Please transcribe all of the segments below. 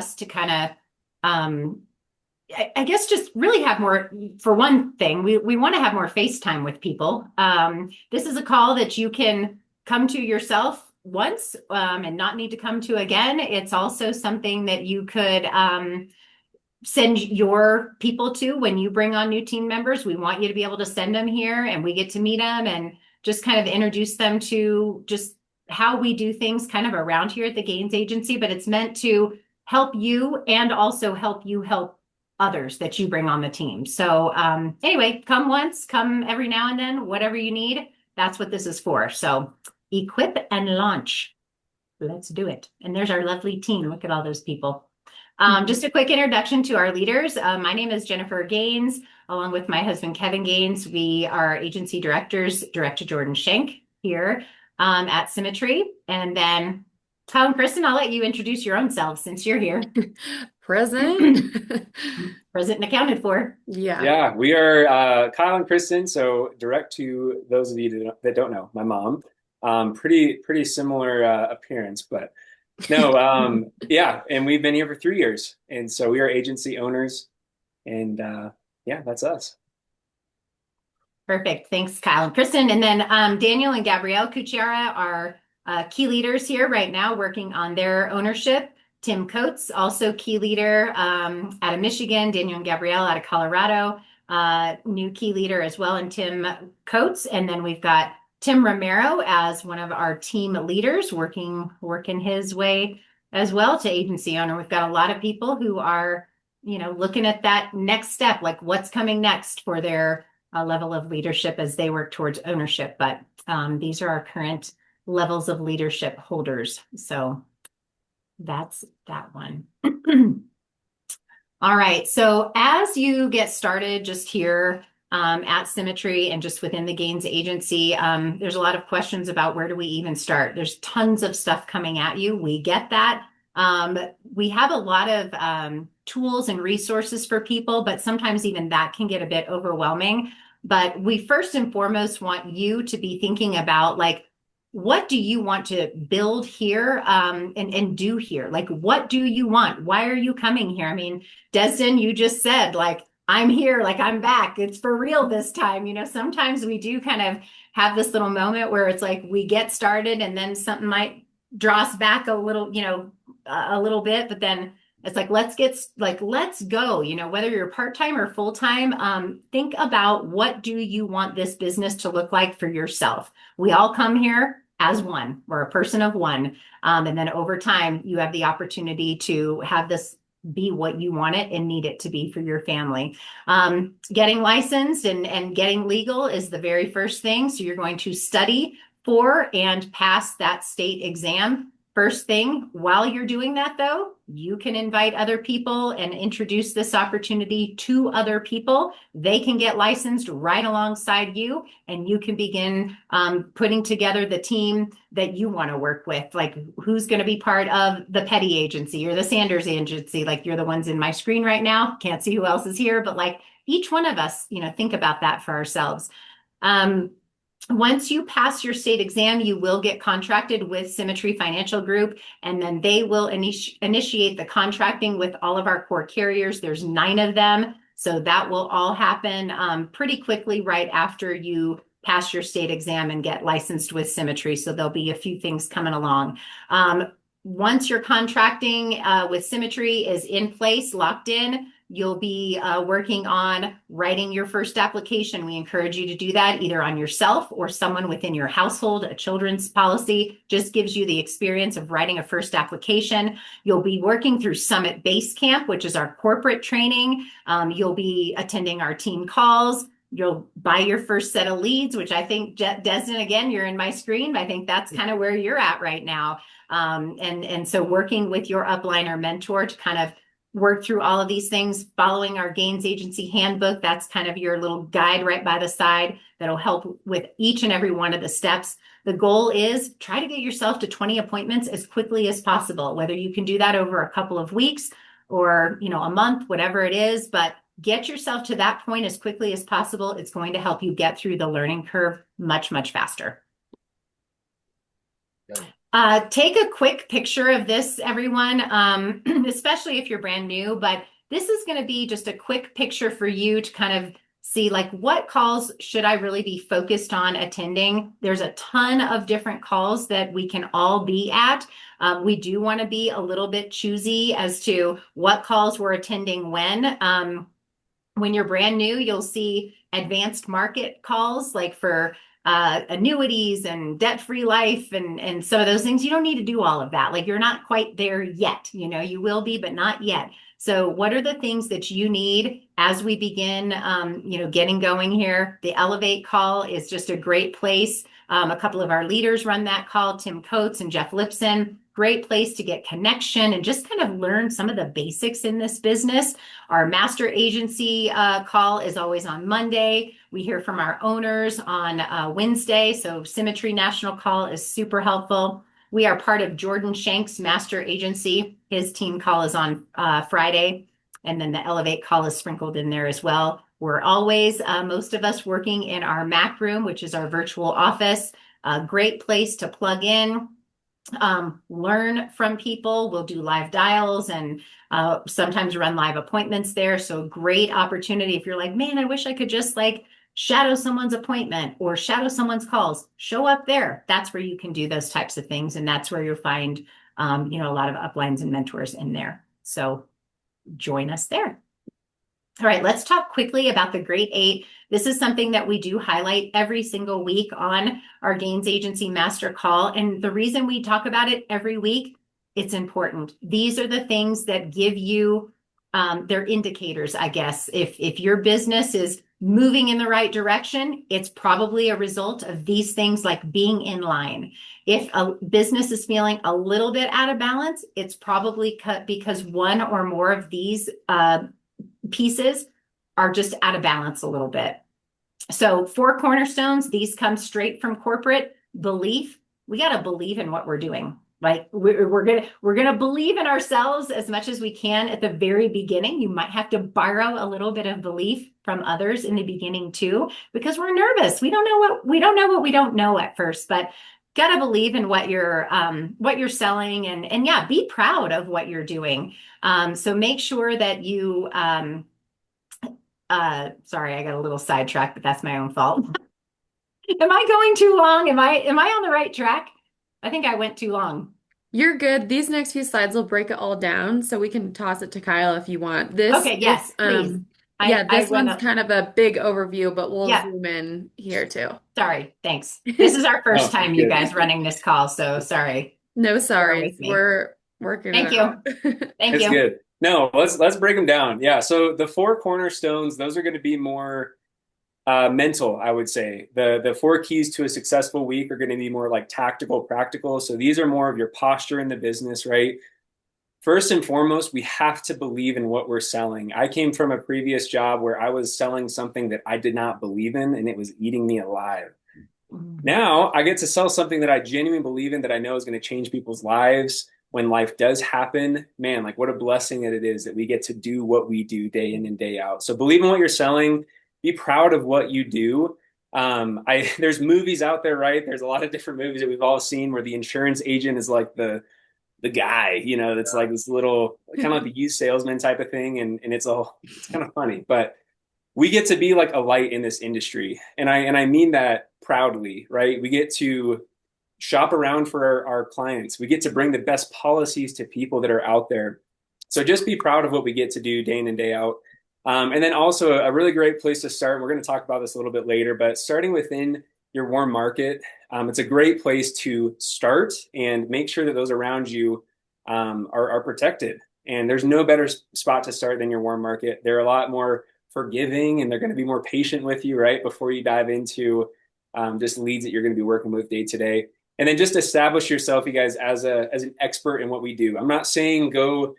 us to kind of, I guess just really have more, for one thing, we want to have more FaceTime with people. This is a call that you can come to yourself once and not need to come to again. It's also something that you could send your people to when you bring on new team members. We want you to be able to send them here and we get to meet them and just kind of introduce them to just how we do things kind of around here at the Gaines Agency, but it's meant to help you and also help you help others that you bring on the team. So anyway, come once, come every now and then, whatever you need. That's what this is for. So equip and launch. Let's do it. And there's our lovely team. Look at all those people. Just a quick introduction to our leaders. My name is Jennifer Gaines, along with my husband, Kevin Gaines. We are agency directors, Director Jordan Schenk here at Symmetry. And then Kyle and Kristen, I'll let you introduce your own selves since you're here. Present. Present and accounted for. Yeah, we are Kyle and Kristen. So direct to those of you that don't know, my mom, pretty similar appearance, but no, yeah. And we've been here for 3 years. And so we are agency owners and yeah, that's us. Perfect. Thanks, Kyle and Kristen. And then Daniel and Gabrielle Cucciara are key leaders here right now working on their ownership. Tim Coates, also key leader out of Michigan. Daniel and Gabrielle out of Colorado, new key leader as well, and Tim Coates. And then we've got Tim Romero as one of our team leaders working his way as well to agency owner. We've got a lot of people who are, looking at that next step, like what's coming next for their level of leadership as they work towards ownership. But these are our current levels of leadership holders. So that's that one. All right. So as you get started just here at Symmetry and just within the Gaines Agency, there's a lot of questions about where do we even start? There's tons of stuff coming at you. We get that. We have a lot of tools and resources for people, but sometimes even that can get a bit overwhelming. But we first and foremost want you to be thinking about like, what do you want to build here and do here? Like, what do you want? Why are you coming here? I mean, Destin, you just said, like, I'm here, like, I'm back. It's for real this time. Sometimes we do kind of have this little moment where it's like we get started and then something might draw us back a little, a little bit, but then it's like, let's go, whether you're part-time or full-time, think about what do you want this business to look like for yourself? We all come here as one. We're a person of one. And then over time, you have the opportunity to have this be what you want it and need it to be for your family. Getting licensed and getting legal is the very first thing. So you're going to study for and pass that state exam. First thing, while you're doing that though, you can invite other people and introduce this opportunity to other people. They can get licensed right alongside you, and you can begin putting together the team that you want to work with. Like who's going to be part of the Petty Agency or the Sanders Agency? Like you're the ones in my screen right now. Can't see who else is here, but like each one of us, think about that for ourselves. Once you pass your state exam, you will get contracted with Symmetry Financial Group, and then they will initiate the contracting with all of our core carriers. There's 9 of them. So that will all happen pretty quickly right after you pass your state exam and get licensed with Symmetry. So there'll be a few things coming along. Once your contracting with Symmetry is in place, locked in, you'll be working on writing your first application. We encourage you to do that either on yourself or someone within your household. A children's policy just gives you the experience of writing a first application. You'll be working through Summit Base Camp, which is our corporate training. You'll be attending our team calls. You'll buy your first set of leads, which I think, Destin, again, you're in my screen. I think that's kind of where you're at right now. And so working with your upline or mentor to kind of work through all of these things, following our Gaines Agency handbook. That's kind of your little guide right by the side that'll help with each and every one of the steps. The goal is try to get yourself to 20 appointments as quickly as possible, whether you can do that over a couple of weeks or, a month, whatever it is, but get yourself to that point as quickly as possible. It's going to help you get through the learning curve much, much faster. Take a quick picture of this, everyone, especially if you're brand new, but this is going to be just a quick picture for you to kind of see like what calls should I really be focused on attending. There's a ton of different calls that we can all be at. We do want to be a little bit choosy as to what calls we're attending when. When you're brand new, you'll see advanced market calls like for annuities and debt-free life and some of those things. You don't need to do all of that. Like you're not quite there yet. You will be, but not yet. So what are the things that you need as we begin, getting going here? The Elevate call is just a great place. A couple of our leaders run that call, Tim Coates and Jeff Lipson. Great place to get connection and just kind of learn some of the basics in this business. Our master agency call is always on Monday. We hear from our owners on Wednesday. So Symmetry National Call is super helpful. We are part of Jordan Shank's master agency. His team call is on Friday. And then the Elevate call is sprinkled in there as well. We're always, most of us, working in our Mac room, which is our virtual office. A great place to plug in, learn from people. We'll do live dials and sometimes run live appointments there. So great opportunity if you're like, man, I wish I could just like shadow someone's appointment or shadow someone's calls. Show up there. That's where you can do those types of things. And that's where you'll find, a lot of uplines and mentors in there. So join us there. All right, let's talk quickly about the Great Eight. This is something that we do highlight every single week on our Gains Agency Master Call. And the reason we talk about it every week, it's important. These are the things that give you, they're indicators, I guess. If your business is moving in the right direction, it's probably a result of these things like being in line. If a business is feeling a little bit out of balance, it's probably because one or more of these pieces are just out of balance a little bit. So 4 cornerstones, these come straight from corporate. Belief. We got to believe in what we're doing. Like we're gonna believe in ourselves as much as we can at the very beginning. You might have to borrow a little bit of belief from others in the beginning too, because we're nervous. We don't know what we don't know at first, but got to believe in what you're selling and yeah, be proud of what you're doing. So make sure that you sorry, I got a little sidetracked, but that's my own fault. Am I going too long? Am I on the right track? I think I went too long. You're good. These next few slides will break it all down, so we can toss it to Kyle if you want. This Okay, yes, is, please. yeah, I this went one's up. kind of a big overview, but we'll Yeah, zoom in here too. sorry. Thanks. This is our first Oh, time you good. guys running this call, so sorry. No Bear sorries. with me. We're working it Thank you. out. Thank It's you. good. No, let's break them down. Yeah, so the 4 cornerstones, those are going to be more mental, I would say. The 4 keys to a successful week are going to be more like tactical, practical. So these are more of your posture in the business, right? First and foremost, we have to believe in what we're selling. I came from a previous job where I was selling something that I did not believe in, and it was eating me alive. Now I get to sell something that I genuinely believe in, that I know is going to change people's lives when life does happen. Man, like what a blessing that it is that we get to do what we do day in and day out. So believe in what you're selling, be proud of what you do. There's movies out there, right? There's a lot of different movies that we've all seen where the insurance agent is like the guy, that's like this little kind of like the used salesman type of thing. And it's kind of funny, but we get to be like a light in this industry. And I mean that proudly, right? We get to shop around for our clients. We get to bring the best policies to people that are out there. So just be proud of what we get to do day in and day out. And then also a really great place to start. We're going to talk about this a little bit later, but starting within your warm market, it's a great place to start and make sure that those around you are protected. And there's no better spot to start than your warm market. They're a lot more forgiving and they're going to be more patient with you, right? Before you dive into just leads that you're going to be working with day to day. And then just establish yourself, you guys, as an expert in what we do. I'm not saying go,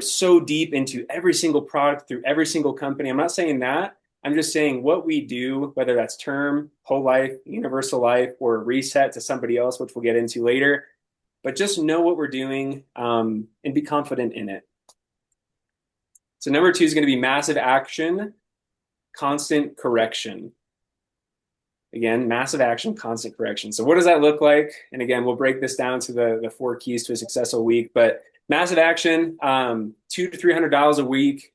so deep into every single product through every single company. I'm not saying that. I'm just saying what we do, whether that's term, whole life, universal life, or reset to somebody else, which we'll get into later. But just know what we're doing and be confident in it. So number 2 is going to be massive action, constant correction. Again, massive action, constant correction. So what does that look like? And again, we'll break this down to the four keys to a successful week. But massive action, $200 to $300 a week,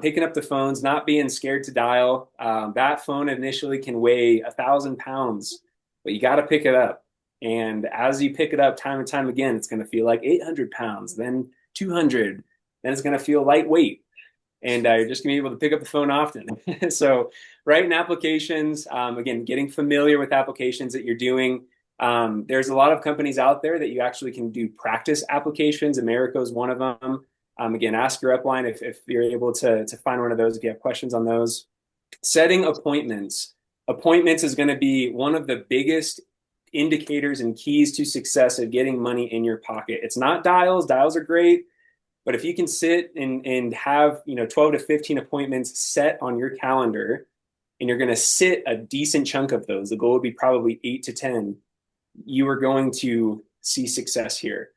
picking up the phones, not being scared to dial. That phone initially can weigh 1,000 pounds, but you got to pick it up. And as you pick it up time and time again, it's going to feel like 800 pounds, then 200, then it's going to feel lightweight. And you're just going to be able to pick up the phone often. So writing applications, again, getting familiar with applications that you're doing. There's a lot of companies out there that you actually can do practice applications. America is one of them. Again, ask your upline if you're able to find one of those, if you have questions on those. Setting appointments. Appointments is going to be one of the biggest indicators and keys to success of getting money in your pocket. It's not dials. Dials are great. But if you can sit and have 12 to 15 appointments set on your calendar, and you're going to sit a decent chunk of those, the goal would be probably 8 to 10, you are going to see success here.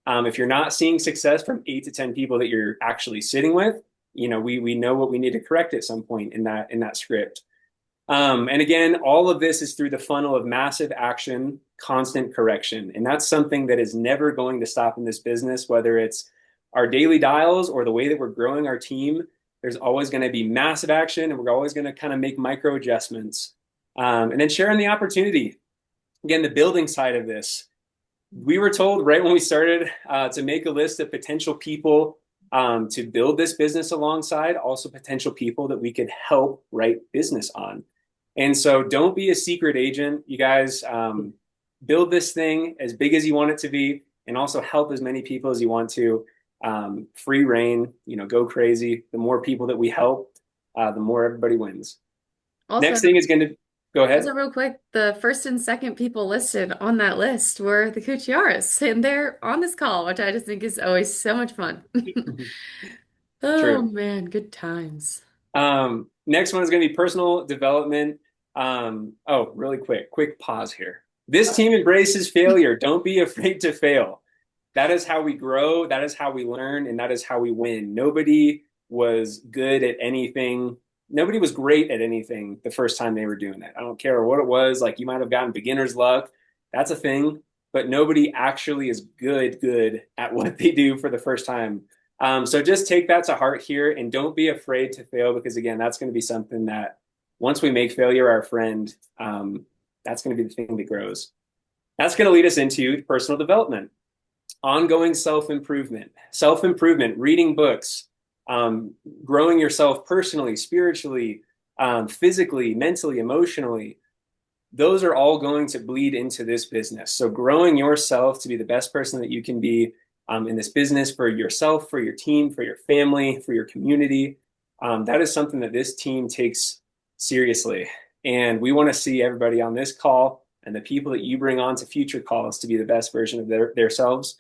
If you're not seeing success from 8 to 10 people that you're actually sitting with, we know what we need to correct at some point in that script. And again, all of this is through the funnel of massive action, constant correction. And that's something that is never going to stop in this business, whether it's our daily dials or the way that we're growing our team. There's always going to be massive action, and we're always going to kind of make micro adjustments. And then sharing the opportunity. Again, the building side of this. We were told right when we started to make a list of potential people to build this business alongside, also potential people that we could help write business on. And so don't be a secret agent. You guys build this thing as big as you want it to be, and also help as many people as you want to. Free reign, go crazy. The more people that we help, the more everybody wins. Also, Next thing is going to go ahead. also real quick, the first and second people listed on that list were the Cucciaras, and they're on this call, which I just think is always so much fun. Oh True. man, good times. Next one is going to be personal development. Really quick pause here. This team embraces failure. Don't be afraid to fail. That is how we grow. That is how we learn. And that is how we win. Nobody was good at anything. Nobody was great at anything the first time they were doing it. I don't care what it was. Like, you might have gotten beginner's luck. That's a thing. But nobody actually is good at what they do for the first time. So just take that to heart here, and don't be afraid to fail, because again, that's going to be something that once we make failure our friend, that's going to be the thing that grows. That's going to lead us into personal development. Ongoing self-improvement, reading books, growing yourself personally, spiritually, physically, mentally, emotionally. Those are all going to bleed into this business. So growing yourself to be the best person that you can be in this business, for yourself, for your team, for your family, for your community, that is something that this team takes seriously. And we want to see everybody on this call and the people that you bring on to future calls to be the best version of their selves.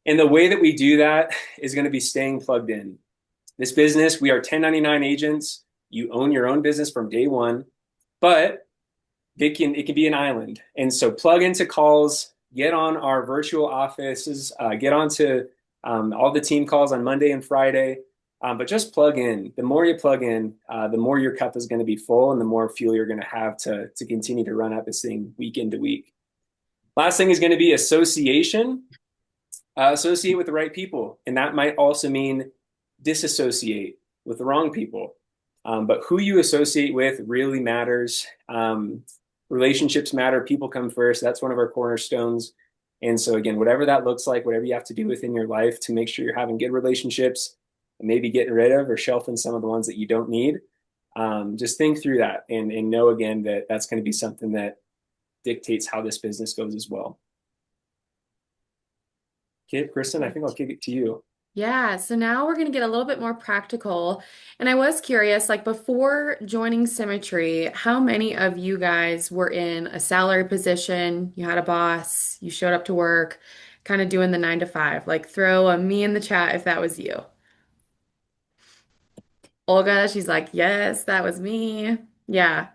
And the way that we do that is going to be staying plugged in. This business, we are 1099 agents. You own your own business from day one, but it can be an island. And so plug into calls, get on our virtual offices, get onto all the team calls on Monday and Friday, but just plug in. The more you plug in, the more your cup is going to be full, and the more fuel you're going to have to continue to run up this thing week into week. Last thing is going to be association. Associate with the right people. And that might also mean disassociate with the wrong people. But who you associate with really matters. Relationships matter. People come first. That's one of our cornerstones. And so again, whatever that looks like, whatever you have to do within your life to make sure you're having good relationships, and maybe getting rid of or shelving some of the ones that you don't need, just think through that and know again that that's going to be something that dictates how this business goes as well. Okay, Kristen, I think I'll kick it to you. Yeah, so now we're going to get a little bit more practical. And I was curious, like before joining Symmetry, how many of you guys were in a salary position? You had a boss, you showed up to work, kind of doing the 9 to 5. Like throw a me in the chat if that was you. Olga, she's like, yes, that was me. Yeah.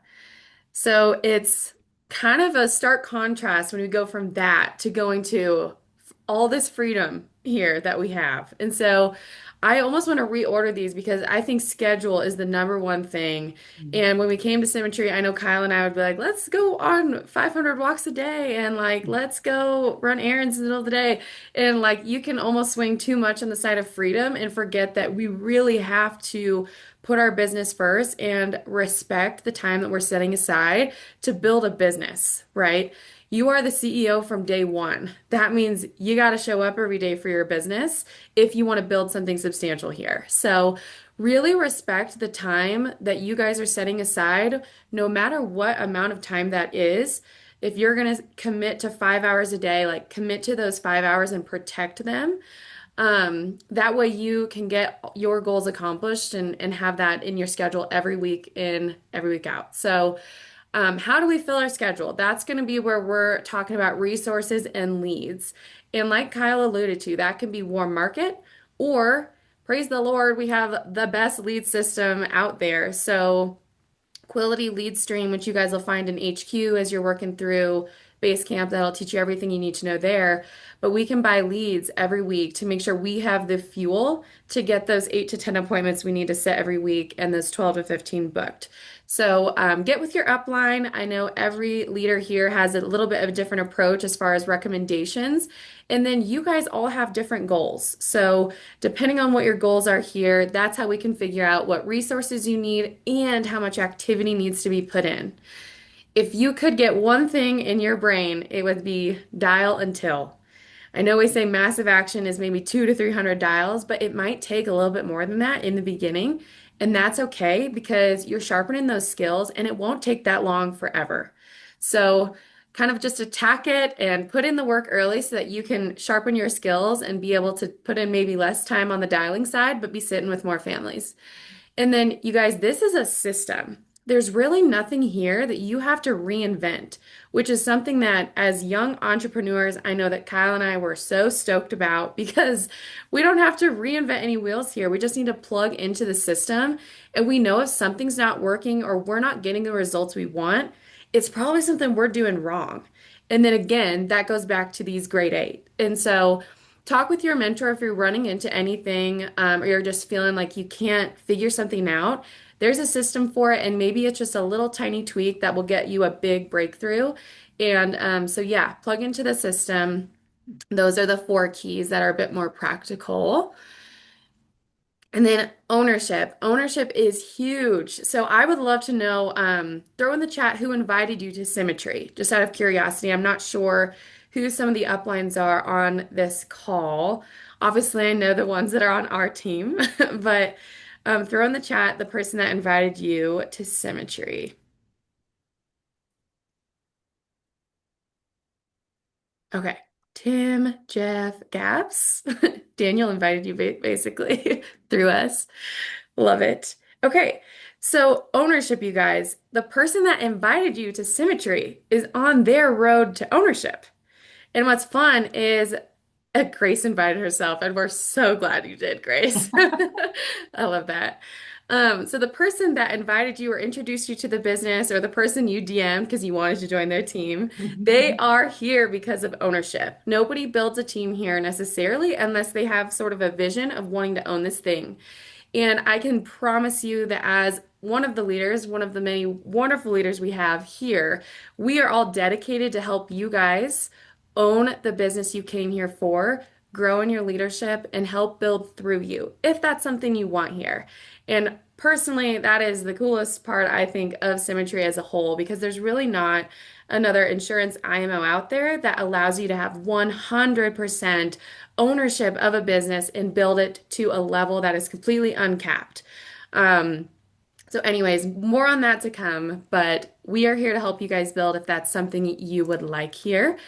So it's kind of a stark contrast when we go from that to going to all this freedom here that we have. And so I almost want to reorder these because I think schedule is the number one thing. And when we came to Symmetry, I know Kyle and I would be like, let's go on 500 walks a day and like, let's go run errands in the middle of the day. And like, you can almost swing too much on the side of freedom and forget that we really have to put our business first and respect the time that we're setting aside to build a business, right? You are the CEO from day one. That means you got to show up every day for your business if you want to build something substantial here. So, really respect the time that you guys are setting aside, no matter what amount of time that is. If you're going to commit to 5 hours a day, like commit to those 5 hours and protect them. That way you can get your goals accomplished and have that in your schedule every week in, every week out. So, how do we fill our schedule? That's going to be where we're talking about resources and leads. And like Kyle alluded to, that can be warm market or praise the Lord, we have the best lead system out there. So, Quality Lead Stream, which you guys will find in HQ as you're working through Basecamp, that'll teach you everything you need to know there. But we can buy leads every week to make sure we have the fuel to get those 8 to 10 appointments we need to set every week and those 12 to 15 booked. So get with your upline. I know every leader here has a little bit of a different approach as far as recommendations. And then you guys all have different goals. So depending on what your goals are here, that's how we can figure out what resources you need and how much activity needs to be put in. If you could get one thing in your brain, it would be dial until. I know we say massive action is maybe 2 to 300 dials, but it might take a little bit more than that in the beginning. And that's okay because you're sharpening those skills and it won't take that long forever. So, kind of just attack it and put in the work early so that you can sharpen your skills and be able to put in maybe less time on the dialing side, but be sitting with more families. And then, you guys, this is a system. There's really nothing here that you have to reinvent, which is something that as young entrepreneurs, I know that Kyle and I were so stoked about because we don't have to reinvent any wheels here. We just need to plug into the system. And we know if something's not working or we're not getting the results we want, it's probably something we're doing wrong. And then again, that goes back to these grade eight. And so, talk with your mentor if you're running into anything or you're just feeling like you can't figure something out. There's a system for it, and maybe it's just a little tiny tweak that will get you a big breakthrough. And so, yeah, plug into the system. Those are the four keys that are a bit more practical. And then ownership. Ownership is huge. So I would love to know, throw in the chat who invited you to Symmetry, just out of curiosity. I'm not sure who some of the uplines are on this call. Obviously, I know the ones that are on our team, but throw in the chat the person that invited you to Symmetry. Okay. Tim, Jeff, Gabs. Daniel invited you basically through us. Love it. Okay. So, ownership, you guys. The person that invited you to Symmetry is on their road to ownership. And what's fun is Grace invited herself, and we're so glad you did, Grace. I love that. So the person that invited you or introduced you to the business or the person you DM'd because you wanted to join their team, they are here because of ownership. Nobody builds a team here necessarily unless they have sort of a vision of wanting to own this thing. And I can promise you that as one of the leaders, one of the many wonderful leaders we have here, we are all dedicated to help you guys own the business you came here for, grow in your leadership, and help build through you, if that's something you want here. And personally, that is the coolest part, I think, of Symmetry as a whole, because there's really not another insurance IMO out there that allows you to have 100% ownership of a business and build it to a level that is completely uncapped. So, anyways, more on that to come, but we are here to help you guys build if that's something you would like here.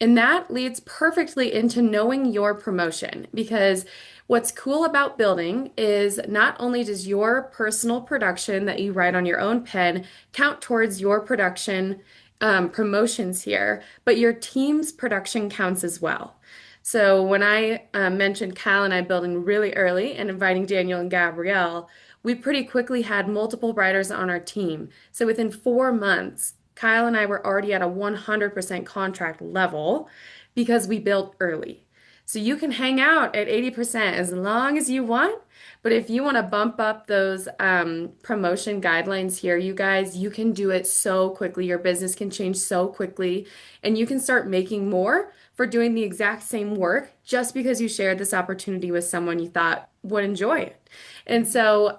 And that leads perfectly into knowing your promotion because what's cool about building is not only does your personal production that you write on your own pen count towards your production promotions here, but your team's production counts as well. So when I mentioned Kyle and I building really early and inviting Daniel and Gabrielle, we pretty quickly had multiple writers on our team. So within 4 months, Kyle and I were already at a 100% contract level because we built early. So you can hang out at 80% as long as you want. But if you want to bump up those promotion guidelines here, you guys, you can do it so quickly. Your business can change so quickly, and you can start making more for doing the exact same work just because you shared this opportunity with someone you thought would enjoy it. And so,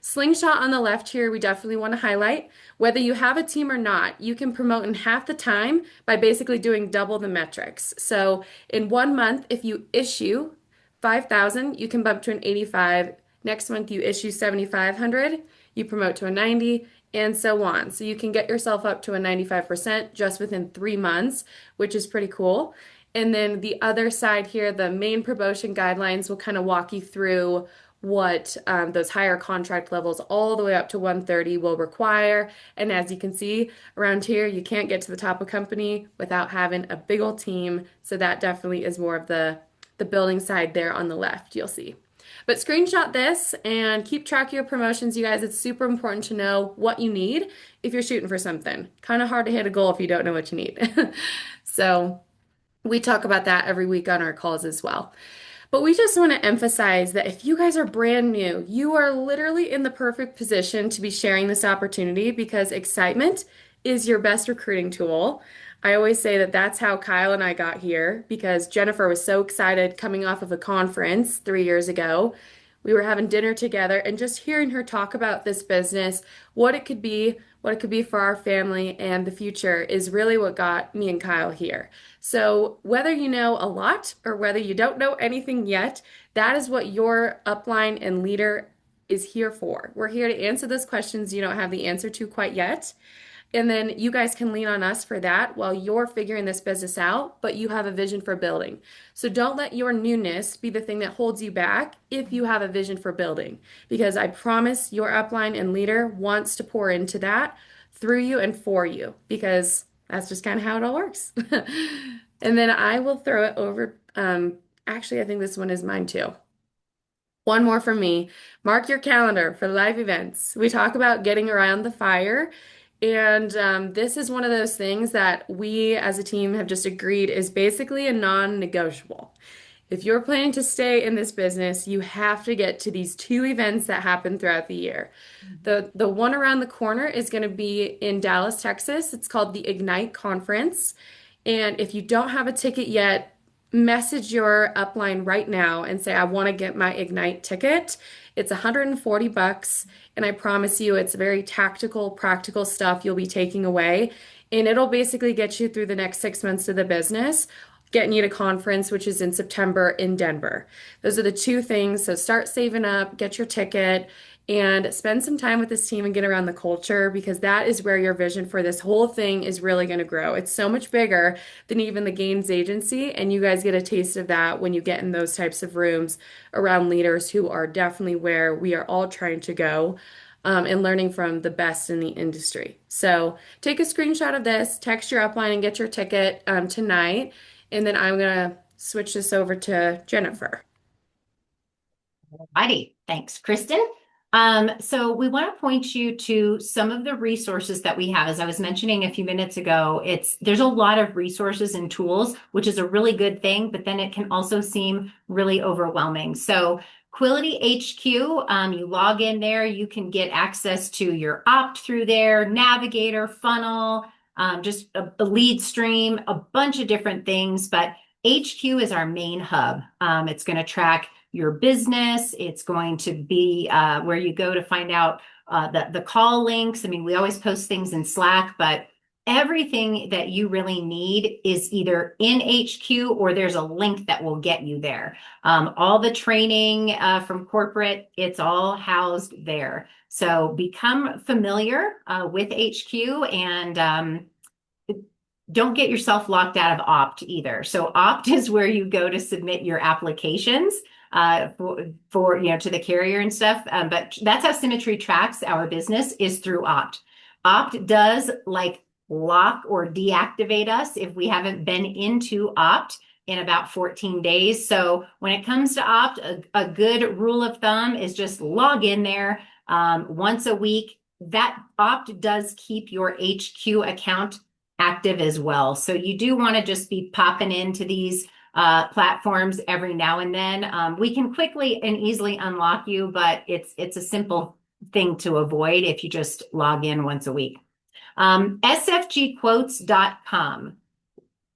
Slingshot on the left here, we definitely want to highlight. Whether you have a team or not, you can promote in half the time by basically doing double the metrics. So, in 1 month, if you issue 5,000, you can bump to an 85. Next month, you issue 7,500, you promote to a 90, and so on. So you can get yourself up to a 95% just within 3 months, which is pretty cool. And then the other side here, the main promotion guidelines will kind of walk you through what those higher contract levels all the way up to 130 will require. And as you can see around here, you can't get to the top of company without having a big old team. So that definitely is more of the building side there on the left, you'll see. But screenshot this and keep track of your promotions, you guys. It's super important to know what you need if you're shooting for something. Kind of hard to hit a goal if you don't know what you need. So we talk about that every week on our calls as well. But we just want to emphasize that if you guys are brand new, you are literally in the perfect position to be sharing this opportunity because excitement is your best recruiting tool. I always say that that's how Kyle and I got here because Jennifer was so excited coming off of a conference 3 years ago. We were having dinner together and just hearing her talk about this business, what it could be for our family and the future is really what got me and Kyle here. So, whether you know a lot or whether you don't know anything yet, that is what your upline and leader is here for. We're here to answer those questions you don't have the answer to quite yet. And then you guys can lean on us for that while you're figuring this business out, but you have a vision for building. So don't let your newness be the thing that holds you back if you have a vision for building, because I promise your upline and leader wants to pour into that through you and for you, because that's just kind of how it all works. And then I will throw it over. Actually, I think this one is mine too. One more from me. Mark your calendar for live events. We talk about getting around the fire. And this is one of those things that we as a team have just agreed is basically a non-negotiable. If you're planning to stay in this business, you have to get to these 2 events that happen throughout the year. The one around the corner is going to be in Dallas, Texas. It's called the Ignite Conference. And if you don't have a ticket yet, message your upline right now and say, I want to get my Ignite ticket. It's $140, and I promise you it's very tactical, practical stuff you'll be taking away, and it'll basically get you through the next 6 months of the business, getting you to conference, which is in September in Denver. Those are the 2 things. So start saving up, get your ticket, and spend some time with this team and get around the culture because that is where your vision for this whole thing is really going to grow. It's so much bigger than even the gains agency, and you guys get a taste of that when you get in those types of rooms around leaders who are definitely where we are all trying to go. And learning from the best in the industry. So take a screenshot of this, text your upline, and get your ticket tonight. And then I'm going to switch this over to Jennifer. Alrighty, thanks, Kristen. So we want to point you to some of the resources that we have. As I was mentioning a few minutes ago, there's a lot of resources and tools, which is a really good thing, but then it can also seem really overwhelming. So Quility HQ, you log in there, you can get access to your opt through there, navigator, funnel, just a lead stream, a bunch of different things, but HQ is our main hub. It's going to track your business. It's going to be where you go to find out the call links. I mean, we always post things in Slack, but everything that you really need is either in HQ or there's a link that will get you there. All the training from corporate, it's all housed there. So become familiar with HQ and don't get yourself locked out of Opt either. So Opt is where you go to submit your applications for to the carrier and stuff. But that's how Symmetry tracks our business is through Opt. Opt does lock or deactivate us if we haven't been into Opt in about 14 days. So when it comes to Opt, a good rule of thumb is just log in there once a week. That Opt does keep your HQ account active as well. So you do want to just be popping into these platforms every now and then. We can quickly and easily unlock you, but it's a simple thing to avoid if you just log in once a week. sfgquotes.com.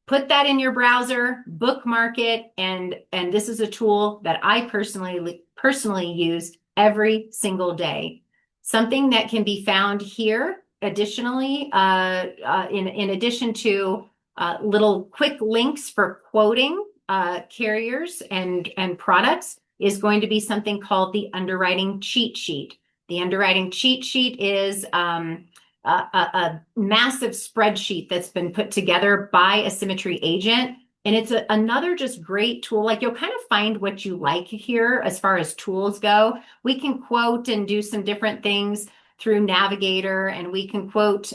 Put that in your browser, bookmark it, and this is a tool that I personally use every single day. Something that can be found here. Additionally, in addition to little quick links for quoting carriers and products, is going to be something called the underwriting cheat sheet. The underwriting cheat sheet is a massive spreadsheet that's been put together by a Symmetry agent. And it's another just great tool. Like, you'll kind of find what you like here as far as tools go. We can quote and do some different things through Navigator, and we can quote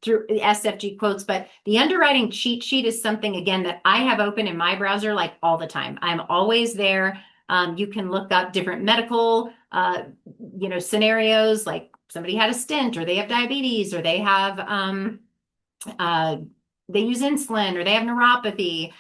through SFG quotes. But the underwriting cheat sheet is something, again, that I have open in my browser like all the time. I'm always there. You can look up different medical, scenarios, like somebody had a stent, or they have diabetes, or they have they use insulin, or they have neuropathy.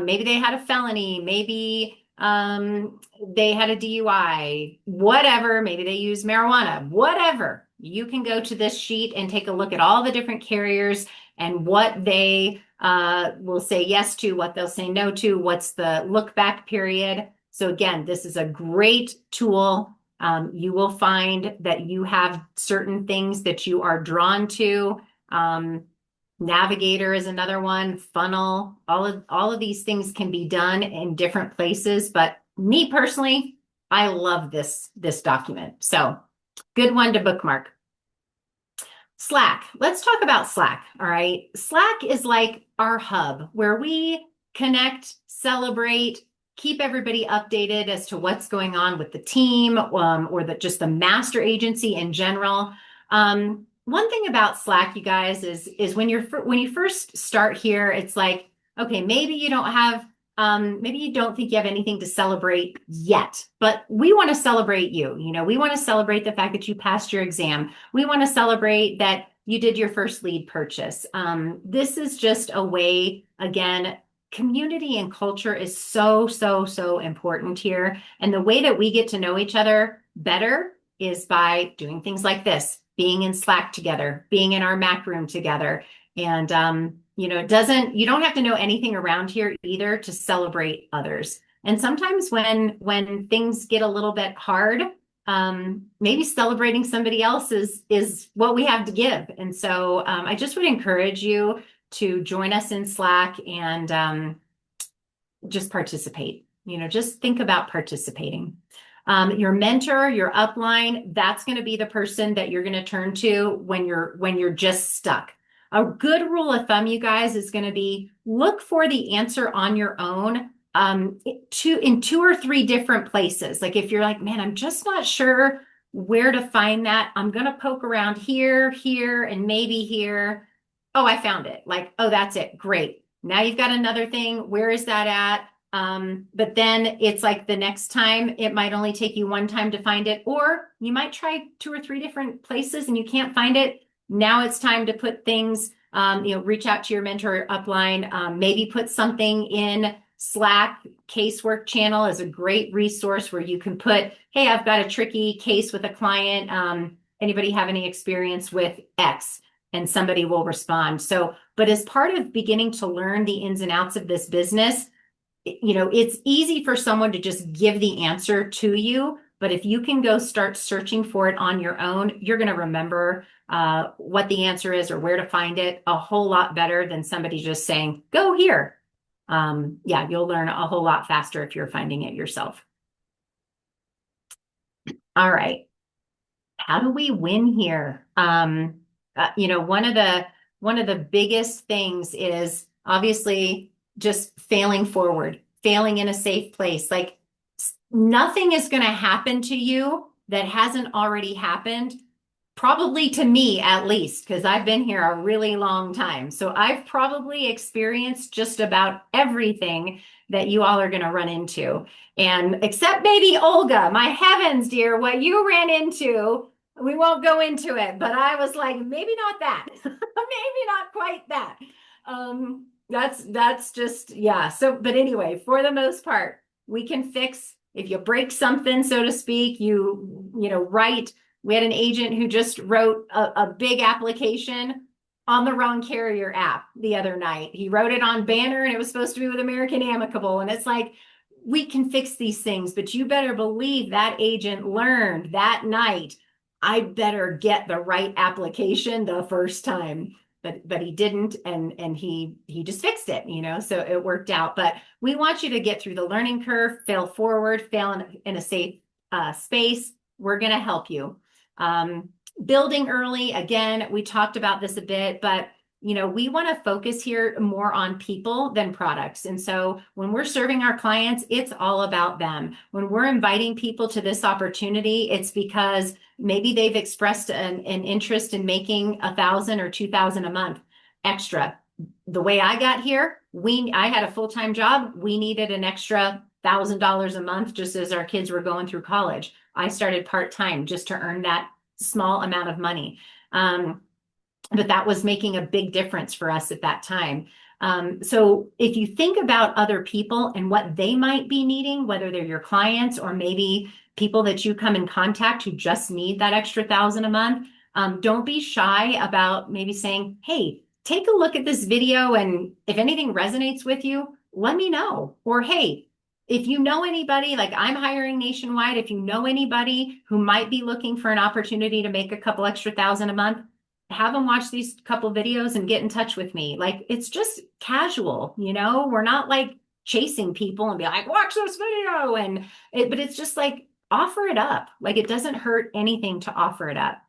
Maybe they had a felony, maybe they had a DUI, whatever. Maybe they use marijuana, whatever. You can go to this sheet and take a look at all the different carriers and what they will say yes to, what they'll say no to, what's the look back period. So again, this is a great tool. You will find that you have certain things that you are drawn to. Navigator is another one, Funnel, all of these things can be done in different places. But me personally, I love this document. So good one to bookmark. Slack. Let's talk about Slack. All right. Slack is like our hub where we connect, celebrate, keep everybody updated as to what's going on with the team, or just the master agency in general. One thing about Slack, you guys, is when you first start here, it's like, okay, maybe you don't think you have anything to celebrate yet, but we want to celebrate you. We want to celebrate the fact that you passed your exam. We want to celebrate that you did your first lead purchase. This is just a way, again, community and culture is so, so, so important here. And the way that we get to know each other better is by doing things like this, being in Slack together, being in our Mac room together. And, you don't have to know anything around here either to celebrate others. And sometimes when things get a little bit hard, maybe celebrating somebody else is what we have to give. And so I just would encourage you to join us in Slack and just participate. Just think about participating. Your mentor, your upline, that's going to be the person that you're going to turn to when you're just stuck. A good rule of thumb, you guys, is going to be look for the answer on your own in 2 or 3 different places. Like if you're like, man, I'm just not sure where to find that, I'm going to poke around here, and maybe here. Oh, I found it. Like, oh, that's it. Great. Now you've got another thing. Where is that at? But then it's like the next time it might only take you one time to find it, or you might try 2 or 3 different places and you can't find it. Now it's time to put things, reach out to your mentor or upline, maybe put something in Slack. Casework channel is a great resource where you can put, hey, I've got a tricky case with a client. Anybody have any experience with X? And somebody will respond. So, but as part of beginning to learn the ins and outs of this business, it's easy for someone to just give the answer to you. But if you can go start searching for it on your own, you're going to remember what the answer is or where to find it a whole lot better than somebody just saying, go here. You'll learn a whole lot faster if you're finding it yourself. All right. How do we win here? One of the biggest things is obviously just failing forward, failing in a safe place. Like nothing is going to happen to you that hasn't already happened, probably to me at least, because I've been here a really long time. So I've probably experienced just about everything that you all are going to run into. And except maybe Olga, my heavens, dear, what you ran into. We won't go into it, but I was like, maybe not that, maybe not quite that. That's just, yeah. So, but anyway, for the most part, we can fix if you break something, so to speak, write. We had an agent who just wrote a big application on the wrong carrier app the other night. He wrote it on Banner and it was supposed to be with American Amicable. And it's like, we can fix these things, but you better believe that agent learned that night, I better get the right application the first time. But he didn't, and he just fixed it, so it worked out. But we want you to get through the learning curve, fail forward, fail in a safe space. We're going to help you. Building early, again, we talked about this a bit, but we want to focus here more on people than products. And so when we're serving our clients, it's all about them. When we're inviting people to this opportunity, it's because maybe they've expressed an interest in making 1,000 or 2,000 a month extra. The way I got here, I had a full-time job. We needed an extra $1,000 a month just as our kids were going through college. I started part-time just to earn that small amount of money. But that was making a big difference for us at that time. So if you think about other people and what they might be needing, whether they're your clients or maybe people that you come in contact who just need that extra 1,000 a month, don't be shy about maybe saying, hey, take a look at this video, and if anything resonates with you, let me know. Or, hey, if you know anybody, like I'm hiring nationwide, if you know anybody who might be looking for an opportunity to make a couple extra 1,000 a month, have them watch these couple videos and get in touch with me. Like, it's just casual, we're not like chasing people and be like, watch this video. But it's just like, offer it up. Like, it doesn't hurt anything to offer it up.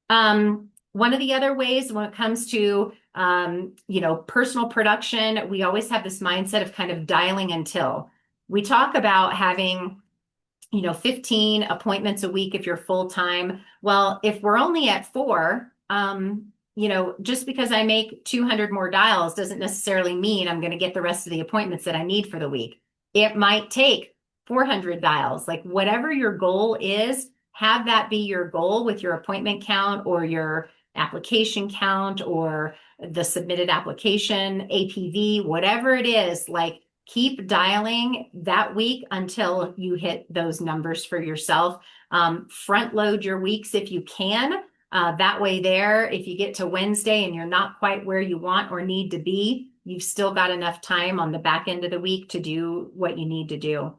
One of the other ways when it comes to, personal production, we always have this mindset of kind of dialing until. We talk about having 15 appointments a week if you're full time. Well, if we're only at 4, just because I make 200 more dials doesn't necessarily mean I'm going to get the rest of the appointments that I need for the week. It might take 400 dials. Like, whatever your goal is, have that be your goal with your appointment count or your application count or the submitted application, APV, whatever it is. Like, keep dialing that week until you hit those numbers for yourself. Front load your weeks if you can. That way there, if you get to Wednesday and you're not quite where you want or need to be, you've still got enough time on the back end of the week to do what you need to do.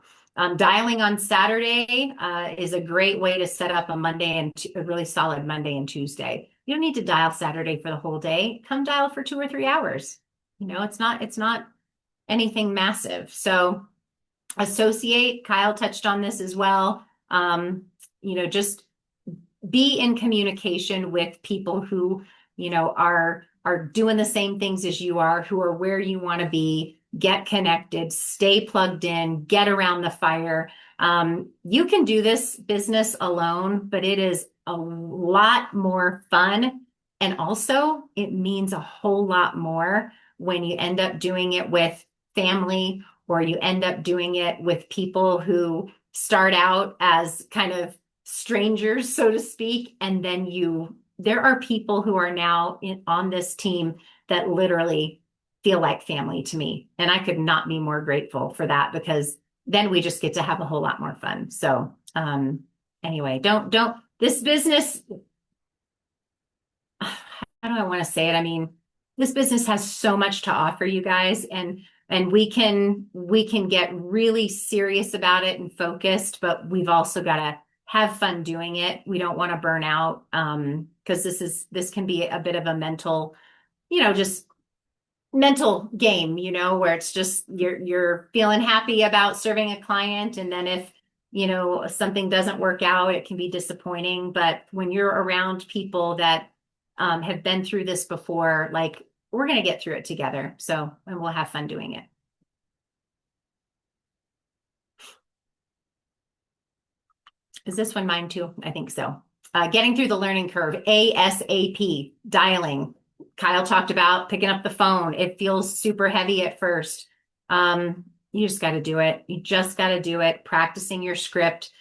Dialing on Saturday is a great way to set up a Monday and a really solid Monday and Tuesday. You don't need to dial Saturday for the whole day. Come dial for 2 or 3 hours. It's not anything massive. So associate, Kyle touched on this as well. Just be in communication with people who, are doing the same things as you are, who are where you want to be. Get connected, stay plugged in, get around the fire. You can do this business alone, but it is a lot more fun. And also, it means a whole lot more when you end up doing it with family, or you end up doing it with people who start out as kind of strangers, so to speak. And then there are people who are now on this team that literally feel like family to me. And I could not be more grateful for that, because then we just get to have a whole lot more fun. So, anyway, this business, how do I want to say it? I mean, this business has so much to offer you guys, and we can get really serious about it and focused, but we've also got to have fun doing it. We don't want to burn out, because this can be a bit of a mental, just mental game, where it's just you're feeling happy about serving a client, and then if something doesn't work out, it can be disappointing. But when you're around people that have been through this before, like, we're going to get through it together. And we'll have fun doing it. Is this one mine too? I think so. Getting through the learning curve, ASAP, dialing. Kyle talked about picking up the phone. It feels super heavy at first. You just got to do it. You just got to do it. Practicing your script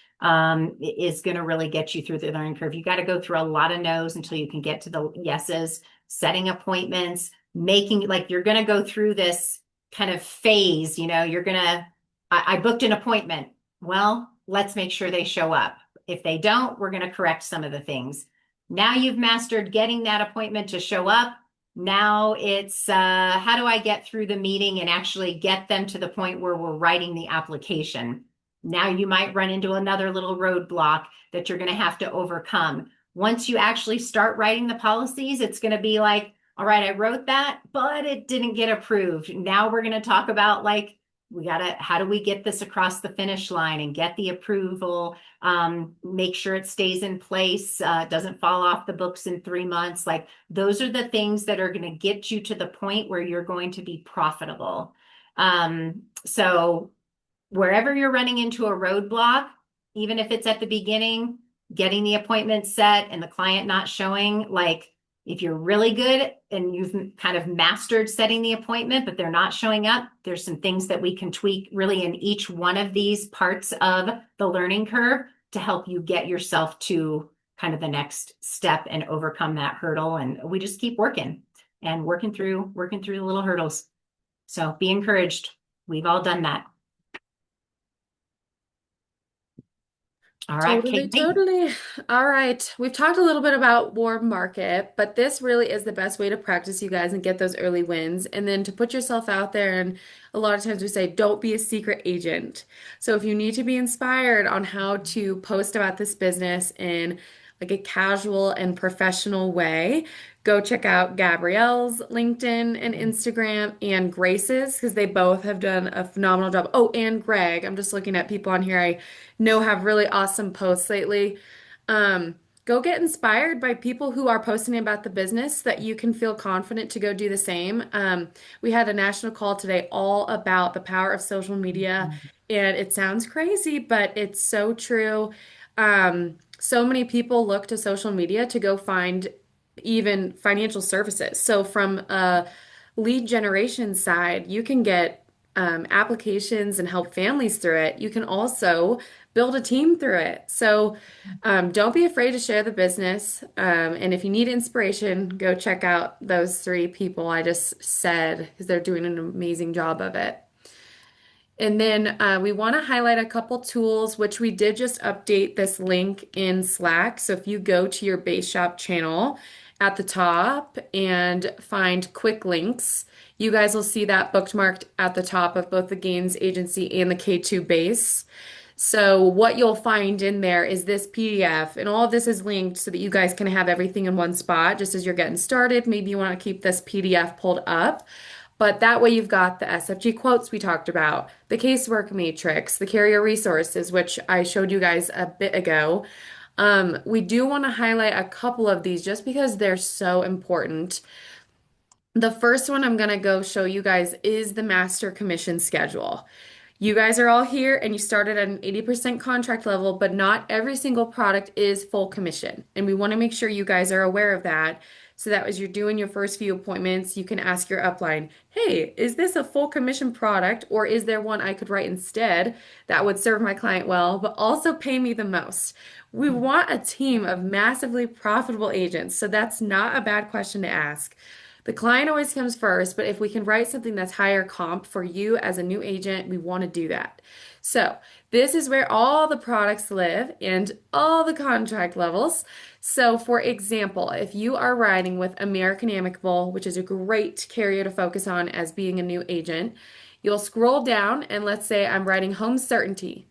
is going to really get you through the learning curve. You got to go through a lot of no's until you can get to the yeses. Setting appointments, making like you're going to go through this kind of phase, I booked an appointment. Well, let's make sure they show up. If they don't, we're going to correct some of the things. Now you've mastered getting that appointment to show up. Now it's how do I get through the meeting and actually get them to the point where we're writing the application? Now you might run into another little roadblock that you're going to have to overcome. Once you actually start writing the policies, it's going to be like, all right, I wrote that, but it didn't get approved. Now we're going to talk about like, how do we get this across the finish line and get the approval, make sure it stays in place, doesn't fall off the books in 3 months. Like those are the things that are going to get you to the point where you're going to be profitable. So wherever you're running into a roadblock, even if it's at the beginning, getting the appointment set and the client not showing, like if you're really good and you've kind of mastered setting the appointment, but they're not showing up, there's some things that we can tweak really in each one of these parts of the learning curve to help you get yourself to kind of the next step and overcome that hurdle. And we just keep working and working through the little hurdles. So be encouraged. We've all done that. All right, Totally, Katie. totally. All right. We've talked a little bit about warm market, but this really is the best way to practice you guys and get those early wins. And then to put yourself out there. And a lot of times we say, don't be a secret agent. So if you need to be inspired on how to post about this business in like a casual and professional way, go check out Gabrielle's LinkedIn and Instagram and Grace's because they both have done a phenomenal job. Oh, and Greg. I'm just looking at people on here I know have really awesome posts lately. Go get inspired by people who are posting about the business so that you can feel confident to go do the same. We had a national call today all about the power of social media, and it sounds crazy, but it's so true. So many people look to social media to go find even financial services. So from a lead generation side, you can get applications and help families through it. You can also build a team through it. So don't be afraid to share the business. And if you need inspiration, go check out those three people I just said because they're doing an amazing job of it. And then we want to highlight a couple tools, which we did just update this link in Slack. So if you go to your Base Shop channel at the top and find quick links, you guys will see that bookmarked at the top of both the Gains Agency and the K2 Base. So what you'll find in there is this PDF, and all of this is linked so that you guys can have everything in one spot just as you're getting started. Maybe you want to keep this PDF pulled up. But that way you've got the SFG quotes we talked about, the casework matrix, the carrier resources, which I showed you guys a bit ago. We do want to highlight a couple of these just because they're so important. The first one I'm going to go show you guys is the master commission schedule. You guys are all here and you started at an 80% contract level, but not every single product is full commission. And we want to make sure you guys are aware of that. So that as you're doing your first few appointments, you can ask your upline, hey, is this a full commission product or is there one I could write instead that would serve my client well, but also pay me the most? We want a team of massively profitable agents. So that's not a bad question to ask. The client always comes first, but if we can write something that's higher comp for you as a new agent, we want to do that. So this is where all the products live and all the contract levels. So for example, if you are riding with American Amicable, which is a great carrier to focus on as being a new agent, you'll scroll down and let's say I'm writing Home Certainty.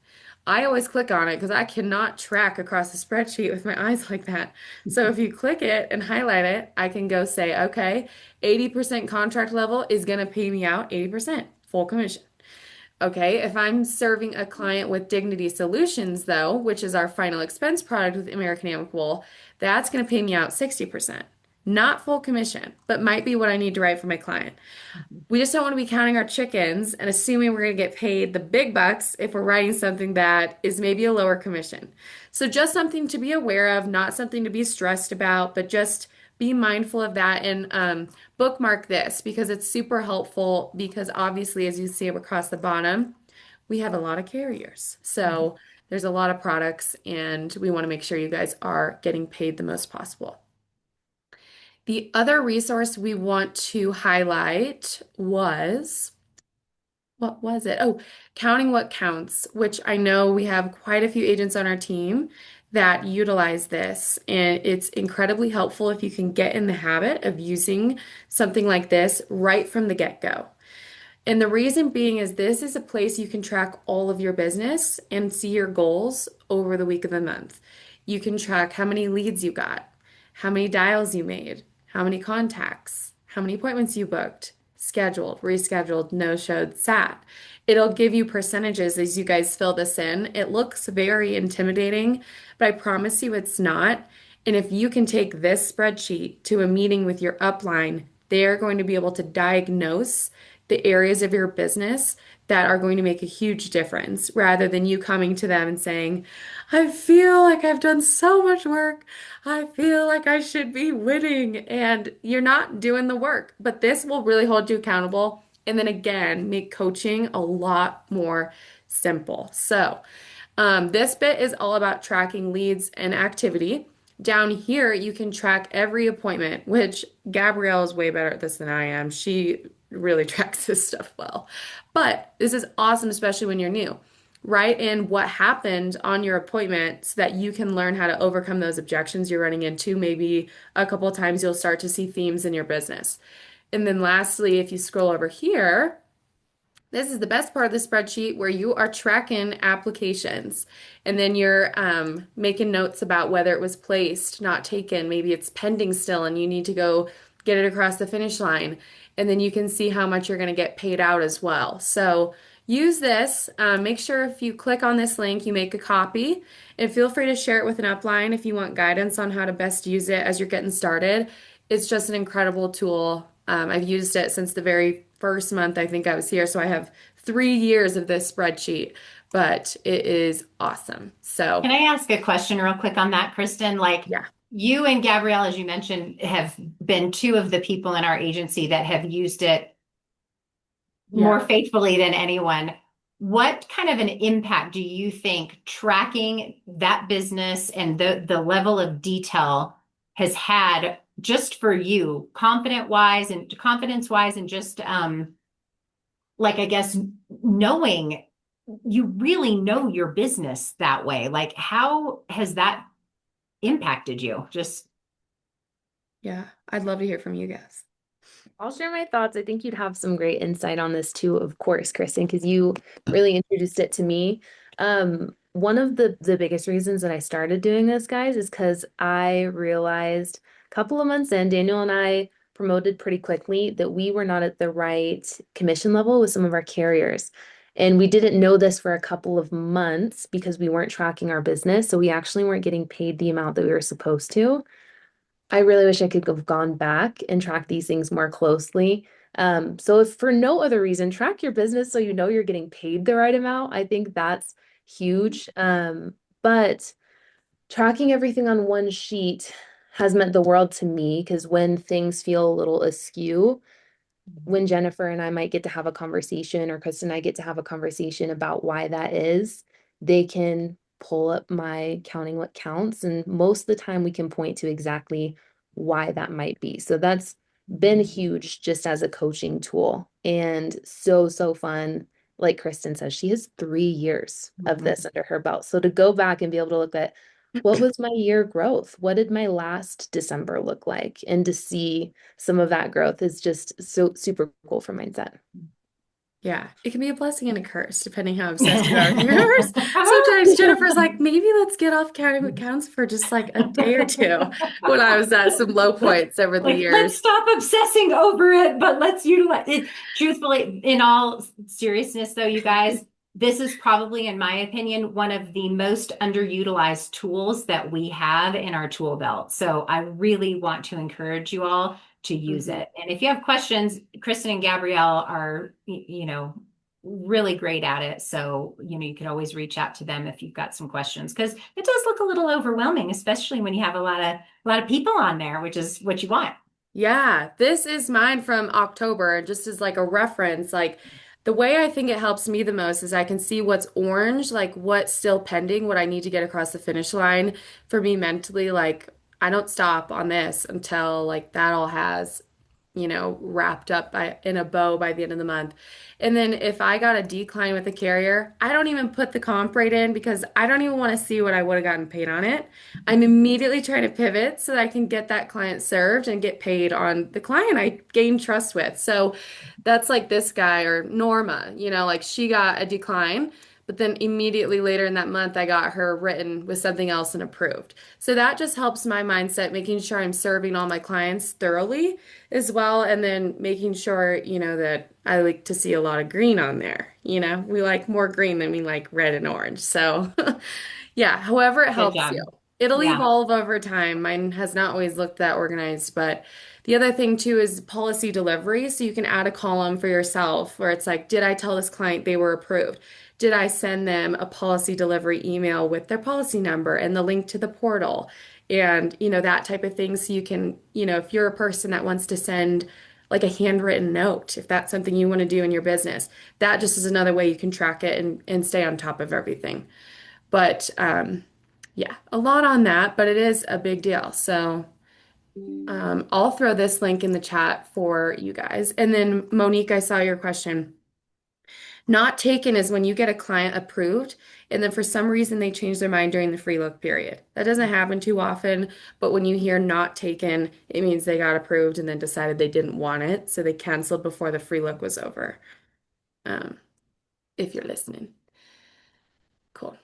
I always click on it because I cannot track across the spreadsheet with my eyes like that. So if you click it and highlight it, I can go say, okay, 80% contract level is going to pay me out 80% full commission. Okay, if I'm serving a client with Dignity Solutions, though, which is our final expense product with American Amicable, that's going to pay me out 60%. Not full commission, but might be what I need to write for my client. We just don't want to be counting our chickens and assuming we're going to get paid the big bucks if we're writing something that is maybe a lower commission. So just something to be aware of, not something to be stressed about, but just be mindful of that and bookmark this because it's super helpful because obviously, as you see across the bottom, we have a lot of carriers. So there's a lot of products and we want to make sure you guys are getting paid the most possible. The other resource we want to highlight was, what was it? Oh, Counting What Counts, which I know we have quite a few agents on our team that utilize this. And it's incredibly helpful if you can get in the habit of using something like this right from the get-go. And the reason being is this is a place you can track all of your business and see your goals over the week of the month. You can track how many leads you got, how many dials you made, how many contacts, how many appointments you booked, scheduled, rescheduled, no-showed, sat. It'll give you percentages as you guys fill this in. It looks very intimidating, but I promise you it's not. And if you can take this spreadsheet to a meeting with your upline, they are going to be able to diagnose the areas of your business that are going to make a huge difference rather than you coming to them and saying, I feel like I've done so much work. I feel like I should be winning. And you're not doing the work. But this will really hold you accountable. And then again, make coaching a lot more simple. So, this bit is all about tracking leads and activity. Down here, you can track every appointment, which Gabrielle is way better at this than I am. She really tracks this stuff well. But this is awesome, especially when you're new. Write in what happened on your appointment so that you can learn how to overcome those objections you're running into. Maybe a couple of times you'll start to see themes in your business. And then lastly, if you scroll over here, this is the best part of the spreadsheet where you are tracking applications and then you're making notes about whether it was placed, not taken. Maybe it's pending still and you need to go get it across the finish line. And then you can see how much you're going to get paid out as well. So use this. Make sure if you click on this link, you make a copy and feel free to share it with an upline if you want guidance on how to best use it as you're getting started. It's just an incredible tool. I've used it since the very first month I think I was here, so I have 3 years of this spreadsheet, but it is awesome. So, Can I ask a question real quick on that, Kristen? Like yeah, you and Gabrielle, as you mentioned, have been two of the people in our agency that have used it more yeah. faithfully than anyone. What kind of an impact do you think tracking that business and the level of detail has had just for you, confidence wise, and just like I guess knowing you really know your business that way? Like how has that impacted you? Just Yeah, I'd love to hear from you guys. I'll share my thoughts. I think you'd have some great insight on this too, of course, Kristen, because you really introduced it to me. One of the biggest reasons that I started doing this, guys, is because I realized a couple of months in, Daniel and I promoted pretty quickly that we were not at the right commission level with some of our carriers. And we didn't know this for a couple of months because we weren't tracking our business. So we actually weren't getting paid the amount that we were supposed to. I really wish I could have gone back and track these things more closely. So if for no other reason, track your business so you know you're getting paid the right amount. I think that's huge. But tracking everything on one sheet has meant the world to me because when things feel a little askew, when Jennifer and I might get to have a conversation, or Kristen and I get to have a conversation about why that is, they can pull up my Counting What Counts. And most of the time, we can point to exactly why that might be. So that's been huge just as a coaching tool and so, so fun. Like Kristen says, she has 3 years of this under her belt. So to go back and be able to look at what was my year growth? What did my last December look like? And to see some of that growth is just so super cool for mindset. Yeah, it can be a blessing and a curse depending how obsessed you are with your numbers. Sometimes Jennifer's like, maybe let's get off Counting What Counts for just like a day or two when I was at some low points over the like, let's years. stop obsessing over it, but let's utilize it. Truthfully, in all seriousness, though, you guys, this is probably, in my opinion, one of the most underutilized tools that we have in our tool belt. So I really want to encourage you all to use it. And if you have questions, Kristen and Gabrielle are, really great at it. So, you could always reach out to them if you've got some questions, because it does look a little overwhelming, especially when you have a lot of people on there, which is what you want. Yeah, this is mine from October, just as like a reference. Like the way I think it helps me the most is I can see what's orange, like what's still pending, what I need to get across the finish line for me mentally. Like I don't stop on this until like that all has, wrapped up in a bow by the end of the month. And then if I got a decline with a carrier, I don't even put the comp rate in because I don't even want to see what I would have gotten paid on it. I'm immediately trying to pivot so that I can get that client served and get paid on the client I gained trust with. So that's like this guy or Norma, like she got a decline. But then immediately later in that month, I got her written with something else and approved. So that just helps my mindset, making sure I'm serving all my clients thoroughly as well. And then making sure, that I like to see a lot of green on there. We like more green than we like red and orange. So yeah, however it Good helps you. job. It'll Yeah. evolve over time. Mine has not always looked that organized, but the other thing too is policy delivery. So you can add a column for yourself where it's like, did I tell this client they were approved? Did I send them a policy delivery email with their policy number and the link to the portal? And, that type of thing. So you can, if you're a person that wants to send like a handwritten note, if that's something you want to do in your business, that just is another way you can track it and stay on top of everything. But yeah, a lot on that, but it is a big deal. So I'll throw this link in the chat for you guys. And then Monique, I saw your question. Not taken is when you get a client approved and then for some reason they change their mind during the free look period. That doesn't happen too often, but when you hear not taken, it means they got approved and then decided they didn't want it, so they canceled before the free look was over. Um, if you're listening. Cool.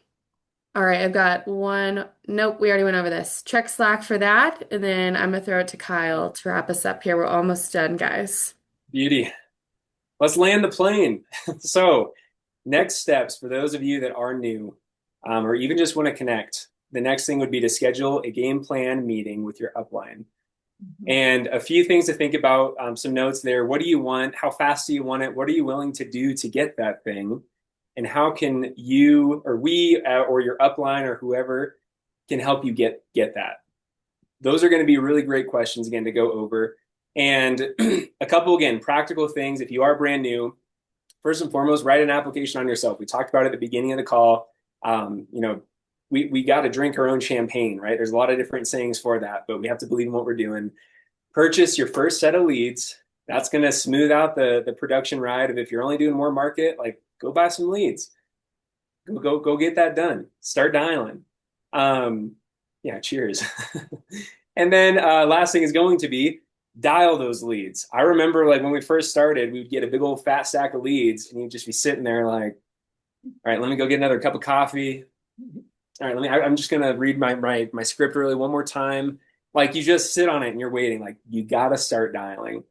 All right, I've got one. Nope, we already went over this. Check Slack for that, and then I'm gonna throw it to Kyle to wrap us up here. We're almost done, guys. Beauty. Let's land the plane. So, next steps for those of you that are new, or even just want to connect, the next thing would be to schedule a game plan meeting with your upline. And a few things to think about, some notes there. What do you want? How fast do you want it? What are you willing to do to get that thing? And how can you or we or your upline or whoever can help you get that? Those are going to be really great questions again to go over. And a couple, again, practical things. If you are brand new, first and foremost, write an application on yourself. We talked about it at the beginning of the call. We got to drink our own champagne, right? There's a lot of different sayings for that, but we have to believe in what we're doing. Purchase your first set of leads. That's going to smooth out the production ride of if you're only doing more market, like go buy some leads. Go get that done. Start dialing. Yeah, cheers. And then last thing is going to be dial those leads. I remember like when we first started, we'd get a big old fat stack of leads and you'd just be sitting there like, all right, let me go get another cup of coffee. All right, I'm just going to read my script really one more time. Like you just sit on it and you're waiting. Like you got to start dialing.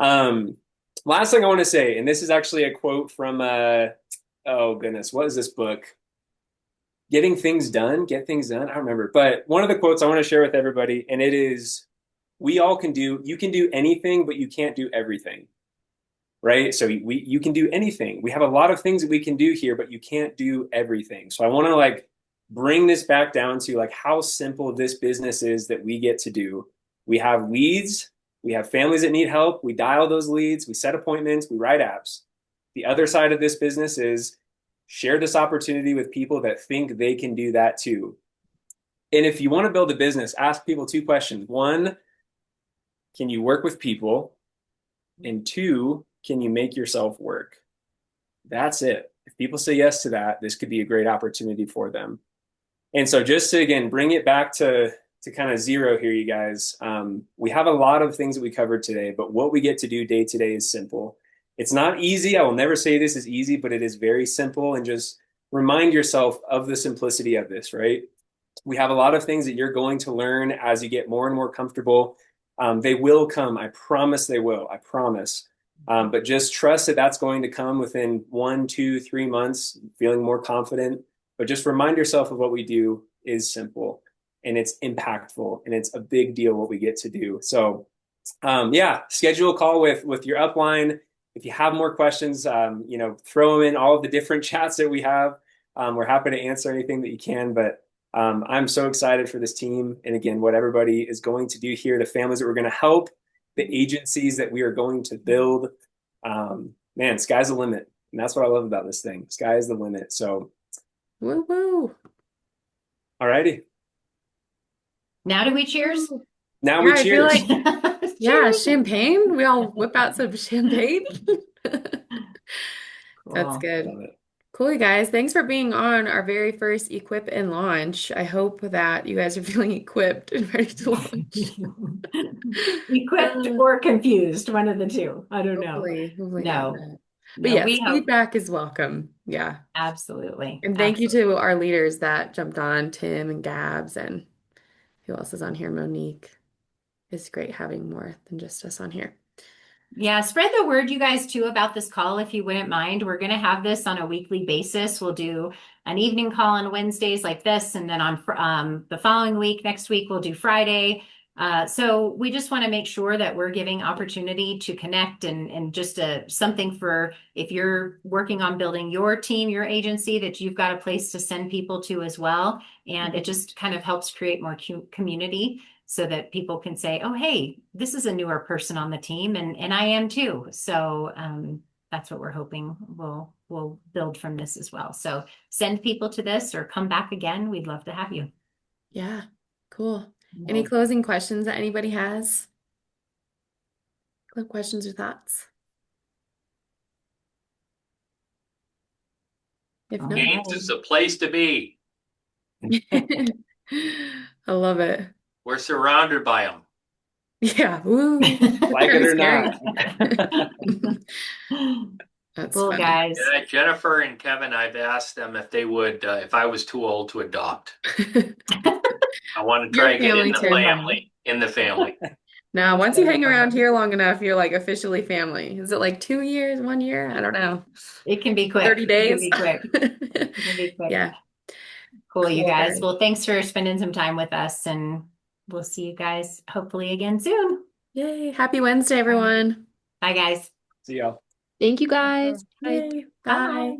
Last thing I want to say, and this is actually a quote from, oh goodness, what is this book? Getting Things Done, Get Things Done. I don't remember, but one of the quotes I want to share with everybody, and it is, you can do anything, but you can't do everything, right? So you can do anything. We have a lot of things that we can do here, but you can't do everything. So I want to like bring this back down to like how simple this business is that we get to do. We have leads, we have families that need help. We dial those leads, we set appointments, we write apps. The other side of this business is share this opportunity with people that think they can do that too. And if you want to build a business, ask people two questions. One, can you work with people? And two, can you make yourself work? That's it. If people say yes to that, this could be a great opportunity for them. And so just to, again, bring it back to kind of zero here, you guys, we have a lot of things that we covered today, but what we get to do day to day is simple. It's not easy. I will never say this is easy, but it is very simple. And just remind yourself of the simplicity of this, right? We have a lot of things that you're going to learn as you get more and more comfortable. They will come. I promise they will. I promise. But just trust that that's going to come within 1, 2, 3 months, feeling more confident. But just remind yourself of what we do is simple and it's impactful and it's a big deal what we get to do. So yeah, schedule a call with your upline. If you have more questions, throw them in all of the different chats that we have. We're happy to answer anything that you can, but I'm so excited for this team. And again, what everybody is going to do here, the families that we're going to help, the agencies that we are going to build. Man, sky's the limit. And that's what I love about this thing. Sky is the limit. So, Woo woo. all righty. Now do we cheers? Now Yeah, we I feel cheers. like, yeah, Cheers. champagne. We all whip out some champagne. That's Cool. good. Love it. Cool, you guys. Thanks for being on our very first Equip and Launch. I hope that you guys are feeling equipped and ready to launch. Equipped or confused, one of the two. I don't know. Hopefully No, not that. But no, yes, we hope feedback is welcome. Yeah. absolutely. And thank you Absolutely. to our leaders that jumped on, Tim and Gabs, and who else is on here? Monique. It's great having more than just us on here. Yeah, spread the word, you guys, too, about this call if you wouldn't mind. We're going to have this on a weekly basis. We'll do an evening call on Wednesdays like this, and then on the following week, next week, we'll do Friday. So we just want to make sure that we're giving opportunity to connect and just something for if you're working on building your team, your agency, that you've got a place to send people to as well. And it just kind of helps create more community, so that people can say, oh, hey, this is a newer person on the team, and I am too. So that's what we're hoping we'll build from this as well. So send people to this or come back again. We'd love to have you. Yeah, cool. Any closing questions that anybody has? Questions or thoughts? If All not, right. Games is the place to be. I love it. We're surrounded by them. Yeah, woo. Like it or Scary. not. That's Cool, funny. guys. Yeah, Jennifer and Kevin, I've asked them if they would, if I was too old to adopt. I want to Your try to get in family the too. family, in the family. Now, once you hang around here long enough, you're like officially family. Is it like 2 years, 1 year? I don't know. It can be quick. 30 It can days? be quick. It can be quick. Yeah. Cool, you Cool, guys. guys. Well, thanks for spending some time with us, and we'll see you guys hopefully again soon. Yay. Happy Wednesday, everyone. Bye, guys. See y'all. Thank you guys. Bye. Yay. Bye.